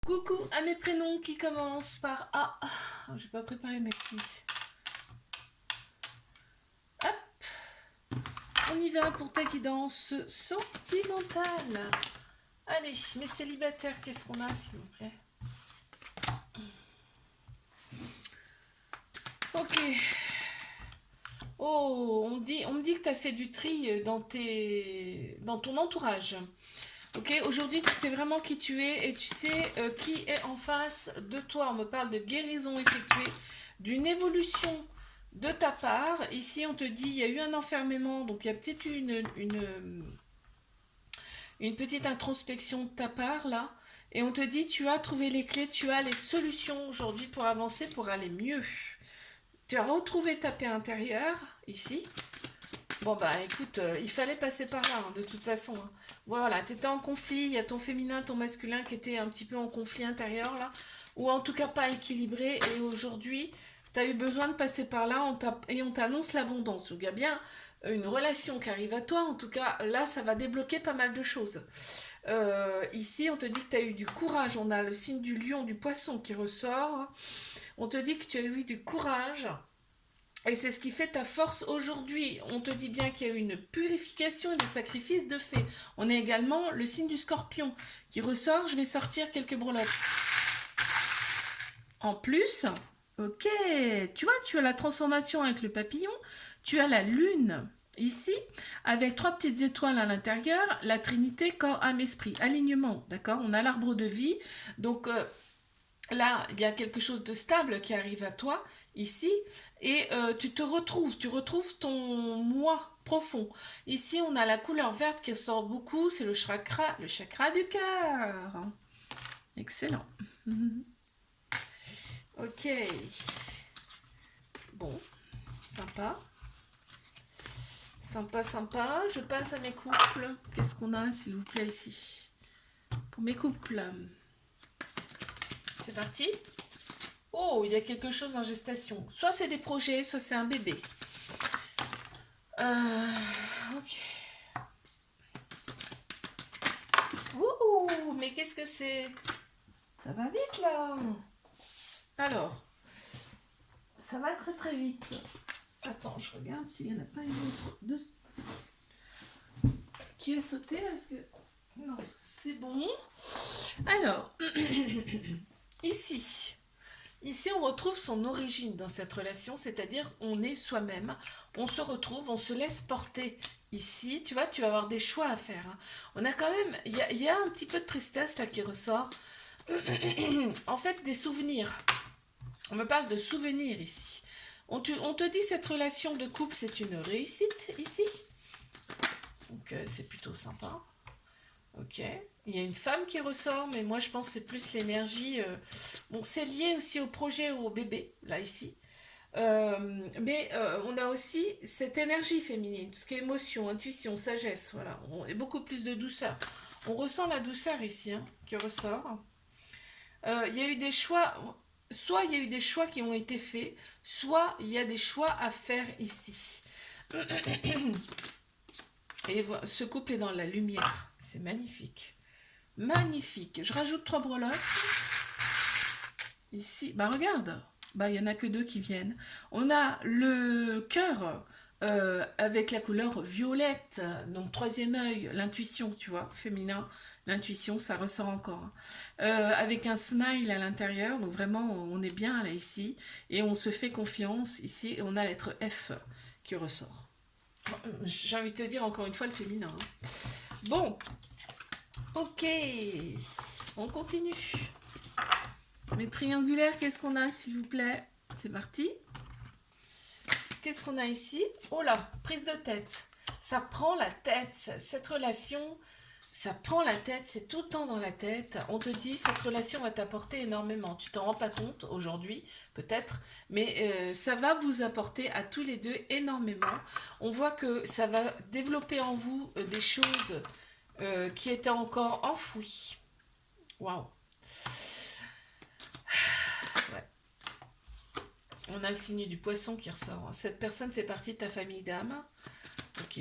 Coucou à mes prénoms qui commencent par A. Oh, j'ai pas préparé mes petits. Hop, on y va pour ta guidance sentimentale. Allez, mes célibataires, qu'est-ce qu'on a s'il vous plaît? Ok. Oh, on me dit que tu as fait du tri dans ton entourage. Ok, aujourd'hui tu sais vraiment qui tu es et tu sais qui est en face de toi. On me parle de guérison effectuée, d'une évolution de ta part. Ici on te dit il y a eu un enfermement, donc il y a peut-être eu une petite introspection de ta part là. Et on te dit tu as trouvé les clés, tu as les solutions aujourd'hui pour avancer, pour aller mieux. Tu as retrouvé ta paix intérieure ici. Bon bah écoute, il fallait passer par là, hein, de toute façon, hein. Voilà, t'étais en conflit, il y a ton féminin, ton masculin qui était un petit peu en conflit intérieur là, ou en tout cas pas équilibré, et aujourd'hui, t'as eu besoin de passer par là et on t'annonce l'abondance. Donc il y a bien une relation qui arrive à toi, en tout cas là ça va débloquer pas mal de choses. Ici on te dit que tu as eu du courage, on a le signe du lion, du poisson qui ressort, on te dit que tu as eu du courage. Et c'est ce qui fait ta force aujourd'hui. On te dit bien qu'il y a eu une purification et des sacrifices de fait. On a également le signe du scorpion qui ressort. Je vais sortir quelques breloques. En plus, ok, tu vois, tu as la transformation avec le papillon. Tu as la lune ici avec trois petites étoiles à l'intérieur. La trinité, corps, âme, esprit. Alignement, d'accord. On a l'arbre de vie. Donc, là, il y a quelque chose de stable qui arrive à toi ici et tu retrouves ton moi profond. Ici, on a la couleur verte qui sort beaucoup, c'est le chakra du cœur. Excellent. Ok. Bon, sympa. Sympa, sympa. Je passe à mes couples. Qu'est-ce qu'on a, s'il vous plaît, ici? Pour mes couples. C'est parti. Oh, il y a quelque chose en gestation. Soit c'est des projets, soit c'est un bébé. Ok. Ouh, mais qu'est-ce que c'est? Ça va vite là. Alors, ça va très très vite. Attends, je regarde s'il n'y en a pas une autre. Qui a sauté? Est-ce que... Non, c'est bon. Alors, ici. Ici, on retrouve son origine dans cette relation, c'est-à-dire on est soi-même, on se retrouve, on se laisse porter. Ici, tu vois, tu vas avoir des choix à faire, hein. On a quand même, il y a un petit peu de tristesse là qui ressort. En fait, des souvenirs. On me parle de souvenirs ici. On te dit cette relation de couple, c'est une réussite ici. Donc, c'est plutôt sympa. Ok. Il y a une femme qui ressort, mais moi je pense que c'est plus l'énergie. Bon, c'est lié aussi au projet ou au bébé, là ici. Mais on a aussi cette énergie féminine, tout ce qui est émotion, intuition, sagesse, voilà. On est beaucoup plus de douceur. On ressent la douceur ici, hein, qui ressort. Il y a eu des choix, soit il y a eu des choix qui ont été faits, soit il y a des choix à faire ici. Et ce couple est dans la lumière. C'est magnifique. Magnifique. Je rajoute 3 breloques. Ici, bah regarde, bah il y en a que 2 qui viennent. On a le cœur avec la couleur violette, donc troisième œil, l'intuition, tu vois, féminin, l'intuition, ça ressort encore. Avec un smile à l'intérieur, donc vraiment on est bien là ici, et on se fait confiance ici, et on a la lettre F qui ressort. J'ai envie de te dire encore une fois le féminin, hein. Bon, ok, on continue. Mes triangulaires, qu'est-ce qu'on a, s'il vous plaît? C'est parti. Qu'est-ce qu'on a ici? Oh là, prise de tête. Ça prend la tête, cette relation, ça prend la tête, c'est tout le temps dans la tête. On te dit, cette relation va t'apporter énormément. Tu t'en rends pas compte aujourd'hui, peut-être, mais ça va vous apporter à tous les deux énormément. On voit que ça va développer en vous des choses qui étaient encore enfouies. Waouh! Ouais. On a le signe du poisson qui ressort. Cette personne fait partie de ta famille d'âme. Ok.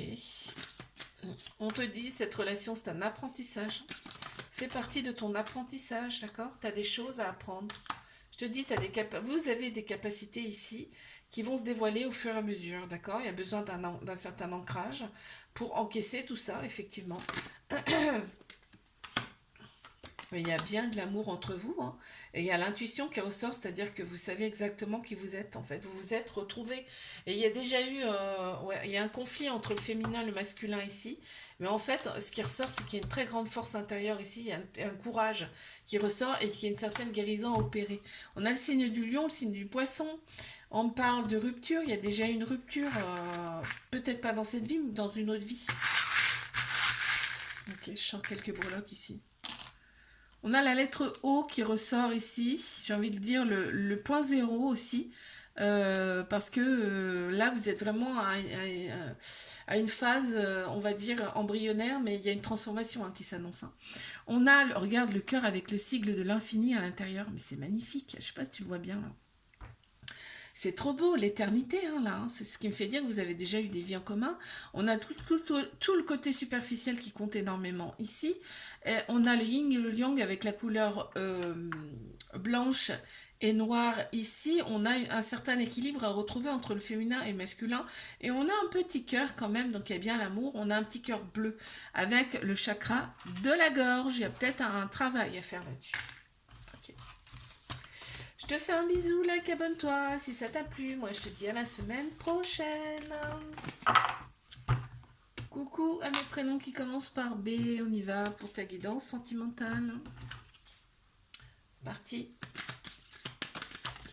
On te dit, cette relation, c'est un apprentissage. fait partie de ton apprentissage, d'accord? Tu as des choses à apprendre. Je te dis, vous avez des capacités ici qui vont se dévoiler au fur et à mesure, d'accord? Il y a besoin d'un certain ancrage pour encaisser tout ça, effectivement. Mais il y a bien de l'amour entre vous, hein. Et il y a l'intuition qui ressort, c'est-à-dire que vous savez exactement qui vous êtes, en fait. Vous vous êtes retrouvés. Et il y a déjà eu, ouais, il y a un conflit entre le féminin et le masculin ici. Mais en fait, ce qui ressort, c'est qu'il y a une très grande force intérieure ici. Il y a un courage qui ressort et qu'il y a une certaine guérison à opérer. On a le signe du lion, le signe du poisson. On parle de rupture. Il y a déjà eu une rupture, peut-être pas dans cette vie, mais dans une autre vie. Ok, je sens quelques breloques ici. On a la lettre O qui ressort ici. J'ai envie de dire le point zéro aussi. Parce que là, vous êtes vraiment à une phase, on va dire, embryonnaire, mais il y a une transformation qui s'annonce. On a, regarde, le cœur avec le sigle de l'infini à l'intérieur. Mais c'est magnifique. Je ne sais pas si tu le vois bien là. C'est trop beau, l'éternité, là. C'est ce qui me fait dire que vous avez déjà eu des vies en commun. On a tout le côté superficiel qui compte énormément ici. Et on a le yin et le yang avec la couleur blanche et noire ici. On a un certain équilibre à retrouver entre le féminin et le masculin. Et on a un petit cœur quand même, donc il y a bien l'amour. On a un petit cœur bleu avec le chakra de la gorge. Il y a peut-être un travail à faire là-dessus. Je te fais un bisou, like, abonne-toi si ça t'a plu. Moi, je te dis à la semaine prochaine. Coucou à mes prénoms qui commencent par B. On y va pour ta guidance sentimentale. C'est parti.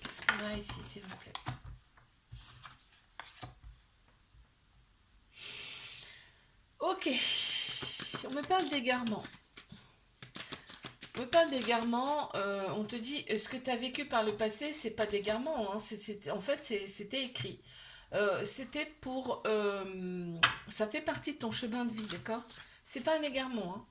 Qu'est-ce qu'on a ici, s'il vous plaît? Ok. On me parle d'égarement. On me parle d'égarement, on te dit, ce que tu as vécu par le passé, c'est pas d'égarement, hein, en fait, c'était écrit. C'était pour... ça fait partie de ton chemin de vie, d'accord? C'est pas un égarement, hein.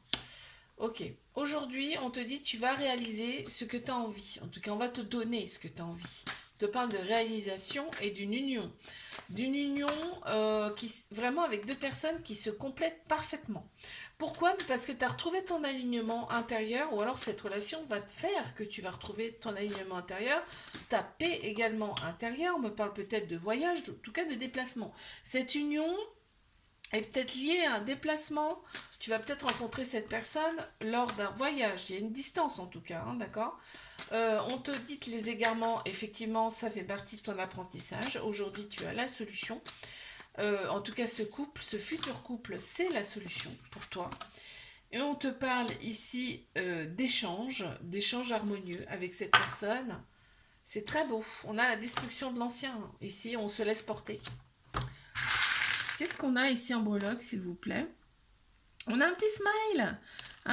Ok. Aujourd'hui, on te dit, tu vas réaliser ce que tu as envie. En tout cas, on va te donner ce que tu as envie. On te parle de réalisation et d'une union. D'une union vraiment avec deux personnes qui se complètent parfaitement. Pourquoi? Parce que tu as retrouvé ton alignement intérieur, ou alors cette relation va te faire que tu vas retrouver ton alignement intérieur, ta paix également intérieure. On me parle peut-être de voyage, en tout cas de déplacement. Cette union est peut-être liée à un déplacement. Tu vas peut-être rencontrer cette personne lors d'un voyage. Il y a une distance en tout cas, hein, d'accord? On te dit que les égarements, effectivement, ça fait partie de ton apprentissage. Aujourd'hui, tu as la solution. En tout cas, ce couple, ce futur couple, c'est la solution pour toi. Et on te parle ici d'échanges harmonieux avec cette personne. C'est très beau. On a la destruction de l'ancien. Ici, on se laisse porter. Qu'est-ce qu'on a ici en breloque, s'il vous plaît? On a un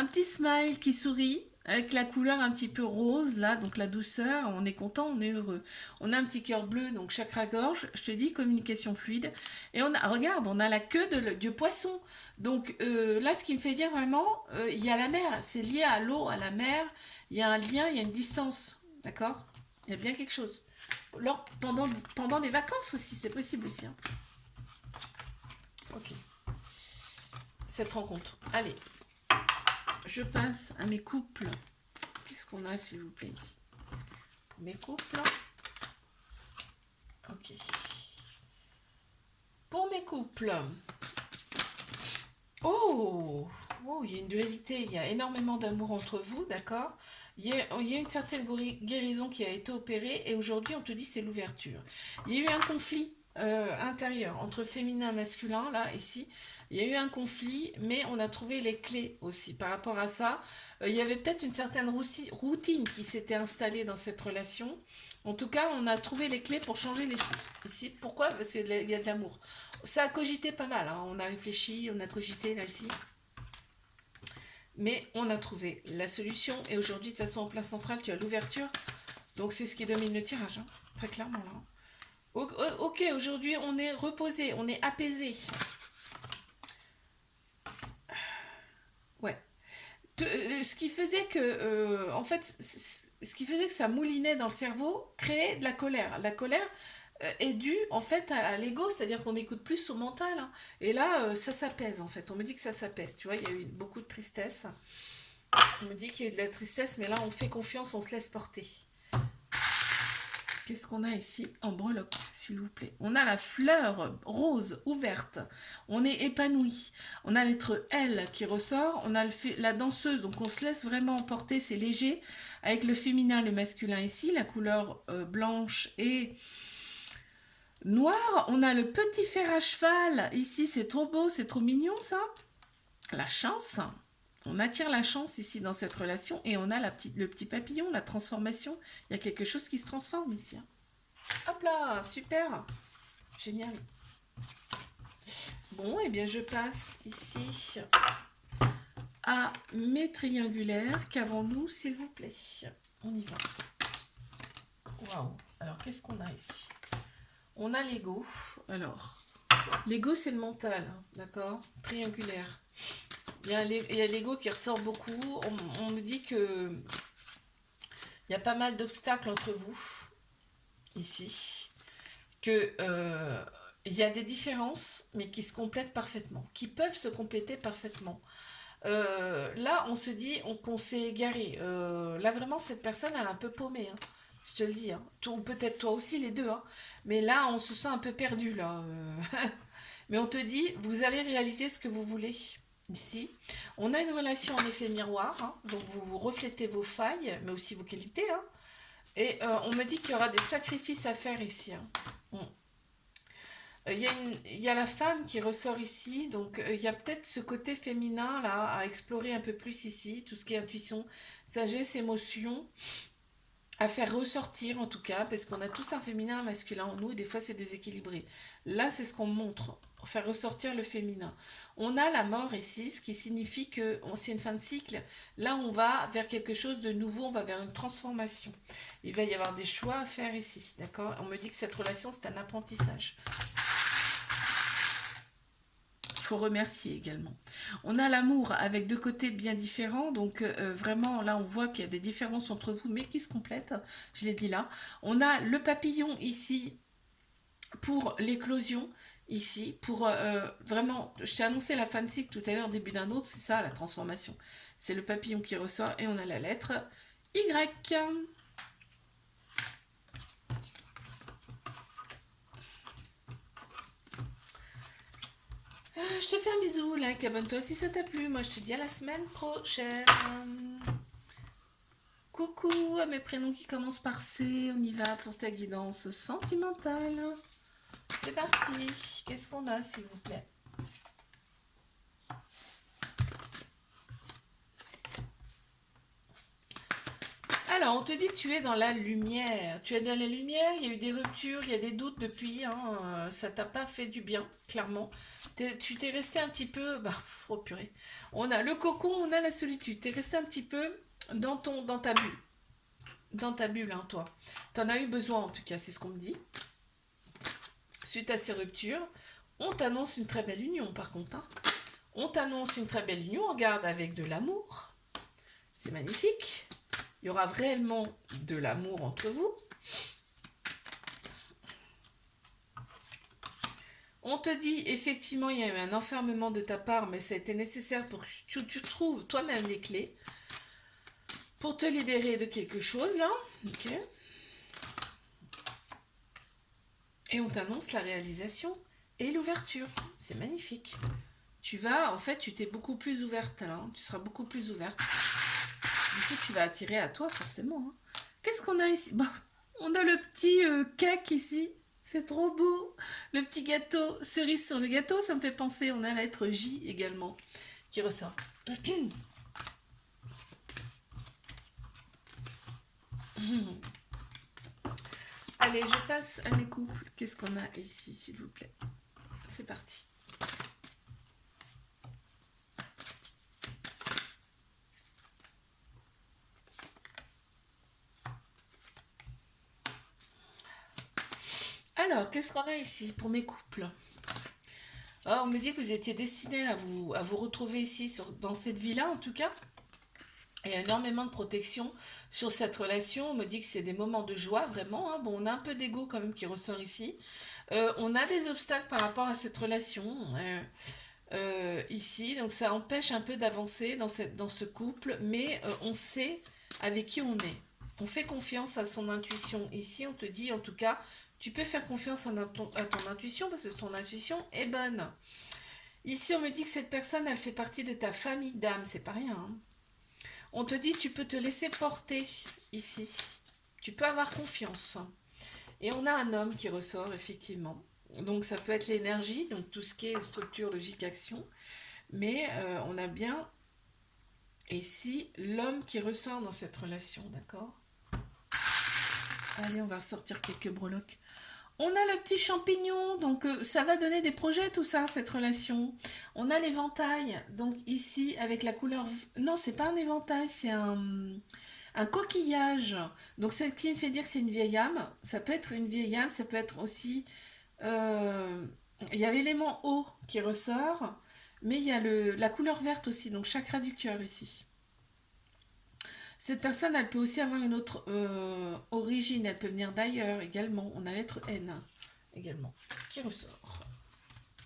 petit smile qui sourit, avec la couleur un petit peu rose, là, donc la douceur, on est content, on est heureux. On a un petit cœur bleu, donc chakra-gorge, je te dis, communication fluide. Et on a, regarde, on a la queue du poisson. Donc là, ce qui me fait dire vraiment, il y a la mer, c'est lié à l'eau, à la mer, il y a un lien, il y a une distance, d'accord? Il y a bien quelque chose. Pendant des vacances aussi, c'est possible aussi. Hein. Ok. Cette rencontre. Allez. Je passe à mes couples. Qu'est-ce qu'on a, s'il vous plaît, ici? Pour mes couples. Ok. Pour mes couples. Oh, il y a une dualité. Il y a énormément d'amour entre vous, d'accord? Il y a une certaine guérison qui a été opérée et aujourd'hui, on te dit c'est l'ouverture. Il y a eu un conflit intérieur entre féminin et masculin, là, ici. Il y a eu un conflit, mais on a trouvé les clés aussi. Par rapport à ça, il y avait peut-être une certaine routine qui s'était installée dans cette relation. En tout cas, on a trouvé les clés pour changer les choses. Ici, pourquoi? Parce qu'il y a de l'amour. Ça a cogité pas mal, hein. On a réfléchi, on a cogité, là, ici. Mais on a trouvé la solution. Et aujourd'hui, de toute façon, en plein central, tu as l'ouverture. Donc, c'est ce qui domine le tirage, hein. Très clairement, là. Ok, aujourd'hui, on est reposé, on est apaisé. Ouais. Ce qui faisait que, en fait, ce qui faisait que ça moulinait dans le cerveau créait de la colère. La colère est due, en fait, à l'ego, c'est-à-dire qu'on écoute plus au mental. Hein. Et là, ça s'apaise, en fait. On me dit que ça s'apaise. Tu vois, il y a eu beaucoup de tristesse. On me dit qu'il y a eu de la tristesse, mais là, on fait confiance, on se laisse porter. Qu'est-ce qu'on a ici en breloque, s'il vous plaît? On a la fleur rose ouverte. On est épanoui. On a la lettre L qui ressort. On a la danseuse, donc on se laisse vraiment emporter, c'est léger. Avec le féminin, le masculin ici, la couleur blanche et noire. On a le petit fer à cheval. Ici, c'est trop beau, c'est trop mignon ça. La chance. On attire la chance ici dans cette relation et on a le petit papillon, la transformation. Il y a quelque chose qui se transforme ici. Hop là, super. Génial. Bon, et bien je passe ici à mes triangulaires. Qu'avons-nous, s'il vous plaît? On y va. Waouh. Alors, qu'est-ce qu'on a ici? On a l'ego. Alors, l'ego, c'est le mental, d'accord? Triangulaire. Il y a l'ego qui ressort beaucoup. On me dit que il y a pas mal d'obstacles entre vous, ici. Que il y a des différences, mais qui se complètent parfaitement, qui peuvent se compléter parfaitement. Là, on se dit qu'on s'est égaré. Là, vraiment, cette personne, elle est un peu paumée. Hein. Je te le dis. Hein. Ou peut-être toi aussi, les deux. Hein. Mais là, on se sent un peu perdu. Là. Mais on te dit, vous allez réaliser ce que vous voulez. Ici, on a une relation en effet miroir, hein, donc vous reflétez vos failles, mais aussi vos qualités. Hein, et on me dit qu'il y aura des sacrifices à faire ici. Hein. Il y a la femme qui ressort ici, donc il y a peut-être ce côté féminin là à explorer un peu plus ici, tout ce qui est intuition, sagesse, émotion, à faire ressortir en tout cas, parce qu'on a tous un féminin, un masculin en nous, et des fois c'est déséquilibré. Là, c'est ce qu'on montre, faire ressortir le féminin. On a la mort ici, ce qui signifie que c'est une fin de cycle. Là, on va vers quelque chose de nouveau, on va vers une transformation. Il va y avoir des choix à faire ici, d'accord? On me dit que cette relation, c'est un apprentissage. Faut remercier également. On a l'amour avec deux côtés bien différents, donc vraiment là on voit qu'il y a des différences entre vous, mais qui se complètent, je l'ai dit là. On a le papillon ici pour l'éclosion, ici, pour vraiment, je t'ai annoncé la fin de cycle tout à l'heure, début d'un autre, c'est ça la transformation. C'est le papillon qui ressort et on a la lettre Y. Je te fais un bisou, like, abonne-toi si ça t'a plu. Moi, je te dis à la semaine prochaine. Coucou à mes prénoms qui commencent par C. On y va pour ta guidance sentimentale. C'est parti. Qu'est-ce qu'on a, s'il vous plaît? Alors, on te dit que tu es dans la lumière. Tu es dans la lumière, il y a eu des ruptures, il y a des doutes depuis. Hein, ça t'a pas fait du bien, clairement. Tu t'es resté un petit peu... Bah, oh purée. On a le cocon, on a la solitude. Tu es resté un petit peu dans ta bulle. Dans ta bulle, hein, toi. Tu en as eu besoin, en tout cas, c'est ce qu'on me dit. Suite à ces ruptures, on t'annonce une très belle union, par contre. Hein. On t'annonce une très belle union, on regarde avec de l'amour. C'est magnifique. Il y aura réellement de l'amour entre vous. On te dit, effectivement, il y a eu un enfermement de ta part, mais ça a été nécessaire pour que tu trouves toi-même les clés pour te libérer de quelque chose, là. Ok. Et on t'annonce la réalisation et l'ouverture. C'est magnifique. Tu vas, en fait, tu t'es beaucoup plus ouverte, là. Tu seras beaucoup plus ouverte. Du coup, tu vas attirer à toi, forcément. Hein. Qu'est-ce qu'on a ici? Bah, on a le petit cake ici. C'est trop beau. Le petit gâteau, cerise sur le gâteau, ça me fait penser. On a la lettre J également qui ressort. Allez, je passe à mes couples. Qu'est-ce qu'on a ici, s'il vous plaît? C'est parti. Alors, qu'est-ce qu'on a ici pour mes couples? Oh, on me dit que vous étiez destinés à vous retrouver ici, dans cette vie-là en tout cas. Il y a énormément de protection sur cette relation. On me dit que c'est des moments de joie, vraiment. Hein. Bon, on a un peu d'ego quand même qui ressort ici. On a des obstacles par rapport à cette relation. ici. Donc ça empêche un peu d'avancer dans ce couple, mais on sait avec qui on est. On fait confiance à son intuition. Ici, on te dit en tout cas, tu peux faire confiance à ton intuition parce que ton intuition est bonne. Ici, on me dit que cette personne, elle fait partie de ta famille d'âme, c'est pas rien, hein. On te dit, tu peux te laisser porter ici. Tu peux avoir confiance. Et on a un homme qui ressort, effectivement. Donc ça peut être l'énergie, donc tout ce qui est structure, logique, action. Mais on a bien ici l'homme qui ressort dans cette relation, d'accord? Allez, on va ressortir quelques breloques. On a le petit champignon, donc ça va donner des projets tout ça, cette relation. On a l'éventail, donc ici avec la couleur... Non, c'est pas un éventail, c'est un coquillage. Donc ce qui me fait dire que c'est une vieille âme. Ça peut être une vieille âme, ça peut être aussi... Il y a l'élément eau qui ressort, mais il y a la couleur verte aussi, donc chakra du cœur ici. Cette personne, elle peut aussi avoir une autre origine, elle peut venir d'ailleurs également. On a la lettre N également qui ressort.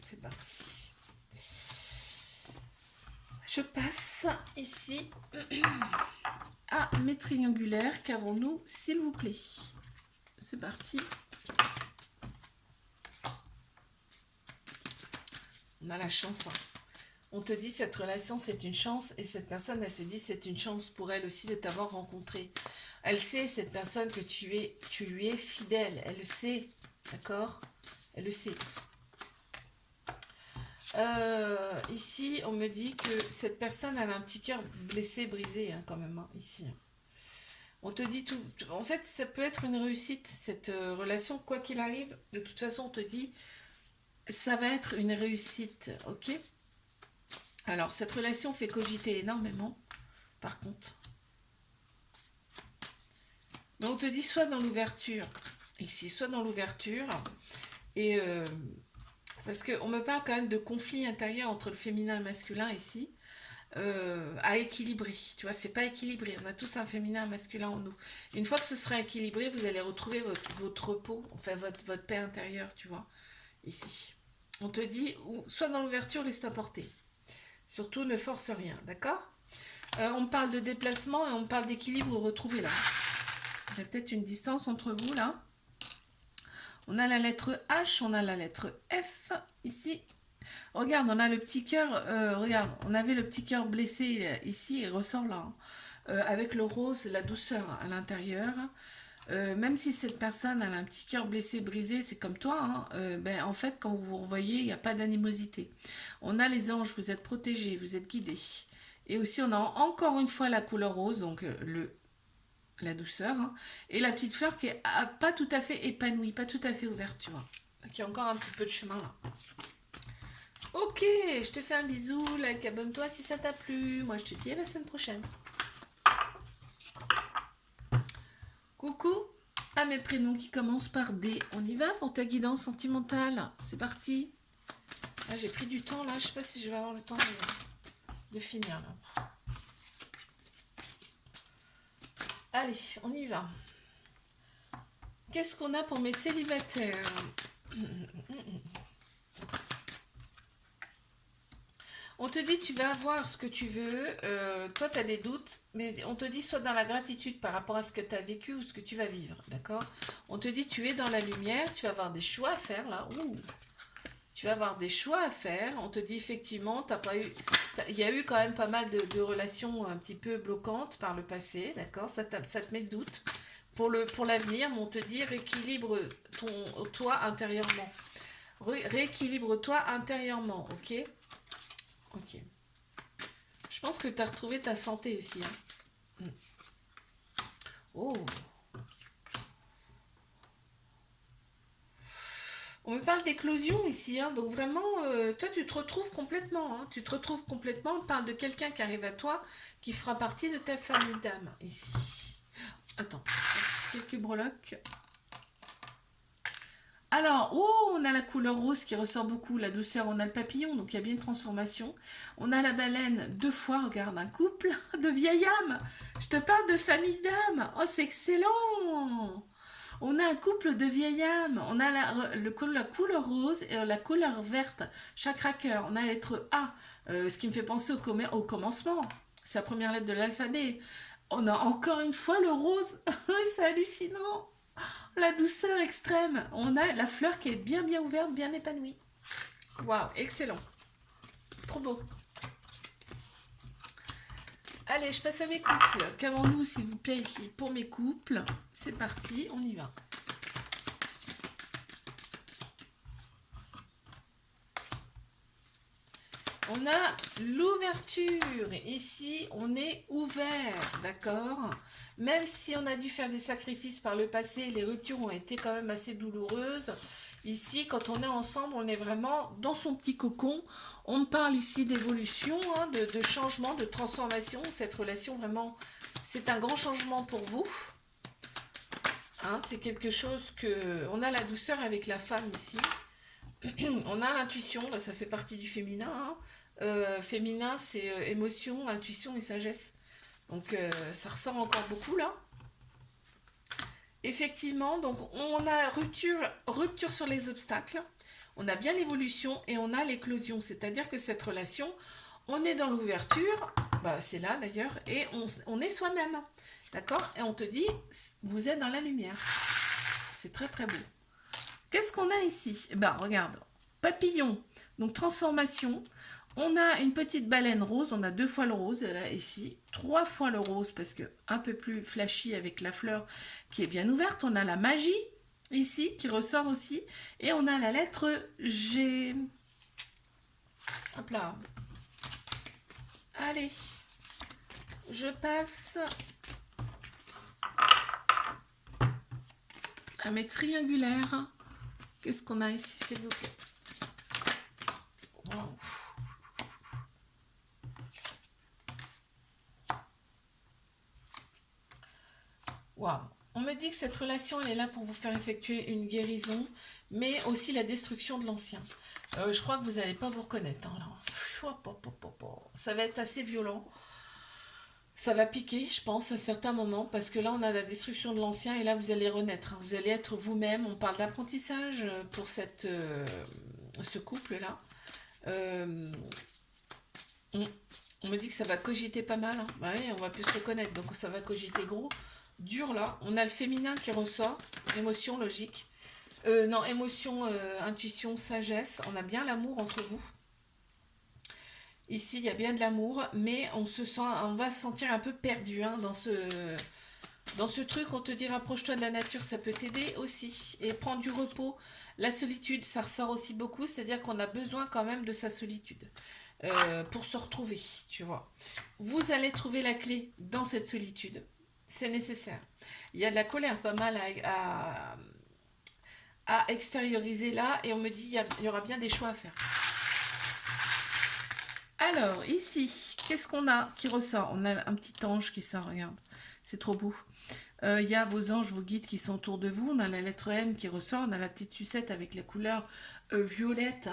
C'est parti. Je passe ici à mes triangulaires. Qu'avons-nous, s'il vous plaît? C'est parti. On a la chance, hein. On te dit cette relation c'est une chance et cette personne elle se dit c'est une chance pour elle aussi de t'avoir rencontré. Elle sait cette personne que tu lui es fidèle, elle le sait, d'accord? Elle le sait. Ici on me dit que cette personne elle a un petit cœur blessé, brisé hein, quand même, hein, ici. On te dit tout, en fait ça peut être une réussite cette relation, quoi qu'il arrive, de toute façon on te dit ça va être une réussite, ok? Alors, cette relation fait cogiter énormément, par contre. Mais on te dit soit dans l'ouverture, ici, soit dans l'ouverture, et parce qu'on me parle quand même de conflit intérieur entre le féminin et le masculin ici, à équilibrer. Tu vois, c'est pas équilibré. On a tous un féminin et un masculin en nous. Une fois que ce sera équilibré, vous allez retrouver votre repos, enfin votre paix intérieure, tu vois, ici. On te dit, soit dans l'ouverture, laisse-toi porter. Surtout, ne force rien, d'accord? On parle de déplacement et on parle d'équilibre retrouvé là. Il y a peut-être une distance entre vous là. On a la lettre H, on a la lettre F ici. Regarde, on a le petit cœur. Regarde, on avait le petit cœur blessé ici, il ressort là. Avec le rose, la douceur à l'intérieur. Même si cette personne a un petit cœur blessé, brisé, c'est comme toi, hein, ben, en fait, quand vous vous revoyez, il n'y a pas d'animosité. On a les anges, vous êtes protégés, vous êtes guidés. Et aussi, on a encore une fois la couleur rose, donc la douceur, hein, et la petite fleur qui est pas tout à fait épanouie, pas tout à fait ouverte, tu vois. Donc, il y a encore un petit peu de chemin là. Ok, je te fais un bisou, like, abonne-toi si ça t'a plu. Moi, je te dis à la semaine prochaine. Coucou à mes prénoms qui commencent par D. On y va pour ta guidance sentimentale. C'est parti. Là, j'ai pris du temps. Là, je sais pas si je vais avoir le temps de finir. Là. Allez, on y va. Qu'est-ce qu'on a pour mes célibataires? On te dit tu vas avoir ce que tu veux, toi tu as des doutes, mais on te dit sois dans la gratitude par rapport à ce que tu as vécu ou ce que tu vas vivre, d'accord? On te dit tu es dans la lumière, tu vas avoir des choix à faire là. Ouh. Tu vas avoir des choix à faire. On te dit effectivement, il y a eu quand même pas mal de relations un petit peu bloquantes par le passé, d'accord? Ça te met le doute. Pour l'avenir, on te dit rééquilibre toi intérieurement. Rééquilibre-toi intérieurement, ok? Ok. Je pense que tu as retrouvé ta santé aussi. Hein. Oh. On me parle d'éclosion ici. Hein. Donc vraiment, toi, tu te retrouves complètement. Hein. Tu te retrouves complètement. On parle de quelqu'un qui arrive à toi, qui fera partie de ta famille d'âme ici. Attends. Quelques breloques. Alors, oh, on a la couleur rose qui ressort beaucoup, la douceur, on a le papillon, donc il y a bien une transformation. On a la baleine 2 fois, regarde, un couple de vieilles âmes. Je te parle de famille d'âmes. Oh, c'est excellent. On a un couple de vieilles âmes. On a la couleur rose et la couleur verte. Chakra cœur. On a la lettre A, ce qui me fait penser au commencement. C'est la première lettre de l'alphabet. On a encore une fois le rose. C'est hallucinant. La douceur extrême. On a la fleur qui est bien bien ouverte, bien épanouie. Waouh, excellent. Trop beau. Allez, je passe à mes couples. Qu'avons-nous, s'il vous plaît, ici pour mes couples? C'est parti, on y va. On a l'ouverture. Ici, on est ouvert, d'accord? Même si on a dû faire des sacrifices par le passé, les ruptures ont été quand même assez douloureuses. Ici, quand on est ensemble, on est vraiment dans son petit cocon. On parle ici d'évolution, hein, de changement, de transformation. Cette relation, vraiment, c'est un grand changement pour vous. Hein, c'est quelque chose que... On a la douceur avec la femme ici. On a l'intuition, bah, ça fait partie du féminin. Hein. Féminin, c'est émotion, intuition et sagesse. Donc, ça ressort encore beaucoup, là. Effectivement, donc on a rupture sur les obstacles, on a bien l'évolution et on a l'éclosion, c'est-à-dire que cette relation, on est dans l'ouverture, bah c'est là d'ailleurs, et on est soi-même, d'accord? Et on te dit, vous êtes dans la lumière. C'est très très beau. Qu'est-ce qu'on a ici? Bah regarde, papillon, donc transformation. On a une petite baleine rose, on a 2 fois le rose, là, ici, 3 fois le rose, parce que un peu plus flashy avec la fleur qui est bien ouverte. On a la magie, ici, qui ressort aussi, et on a la lettre G. Hop là. Allez, je passe à mes triangulaires. Qu'est-ce qu'on a ici, s'il vous plaît? Wow. Wow. On me dit que cette relation, elle est là pour vous faire effectuer une guérison, mais aussi la destruction de l'ancien. Je crois que vous n'allez pas vous reconnaître. Hein, là. Ça va être assez violent. Ça va piquer, je pense, à certains moments, parce que là, on a la destruction de l'ancien, et là, vous allez renaître. Hein. Vous allez être vous-même. On parle d'apprentissage pour ce couple-là. On me dit que ça va cogiter pas mal. Hein. Bah oui, on va plus se reconnaître, donc ça va cogiter gros. Dur là, on a le féminin qui ressort, émotion, logique, non, émotion, intuition, sagesse, on a bien l'amour entre vous. Ici, il y a bien de l'amour, mais on va se sentir un peu perdu hein, dans ce truc. On te dit rapproche-toi de la nature, ça peut t'aider aussi. Et prends du repos. La solitude, ça ressort aussi beaucoup, c'est-à-dire qu'on a besoin quand même de sa solitude pour se retrouver, tu vois. Vous allez trouver la clé dans cette solitude. C'est nécessaire. Il y a de la colère pas mal à extérioriser là, et on me dit il y aura bien des choix à faire. Alors, ici, qu'est-ce qu'on a qui ressort? On a un petit ange qui sort, regarde. C'est trop beau. Il y a vos anges, vos guides qui sont autour de vous. On a la lettre M qui ressort. On a la petite sucette avec la couleur violette,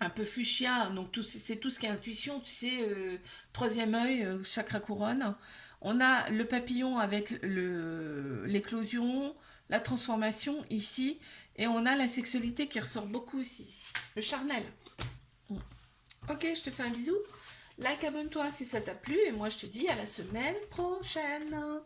un peu fuchsia. Donc, c'est tout ce qui est intuition, tu sais, troisième œil, chakra couronne. On a le papillon avec l'éclosion, la transformation ici. Et on a la sexualité qui ressort beaucoup aussi ici. Le charnel. Ok, je te fais un bisou. Like, abonne-toi si ça t'a plu. Et moi, je te dis à la semaine prochaine.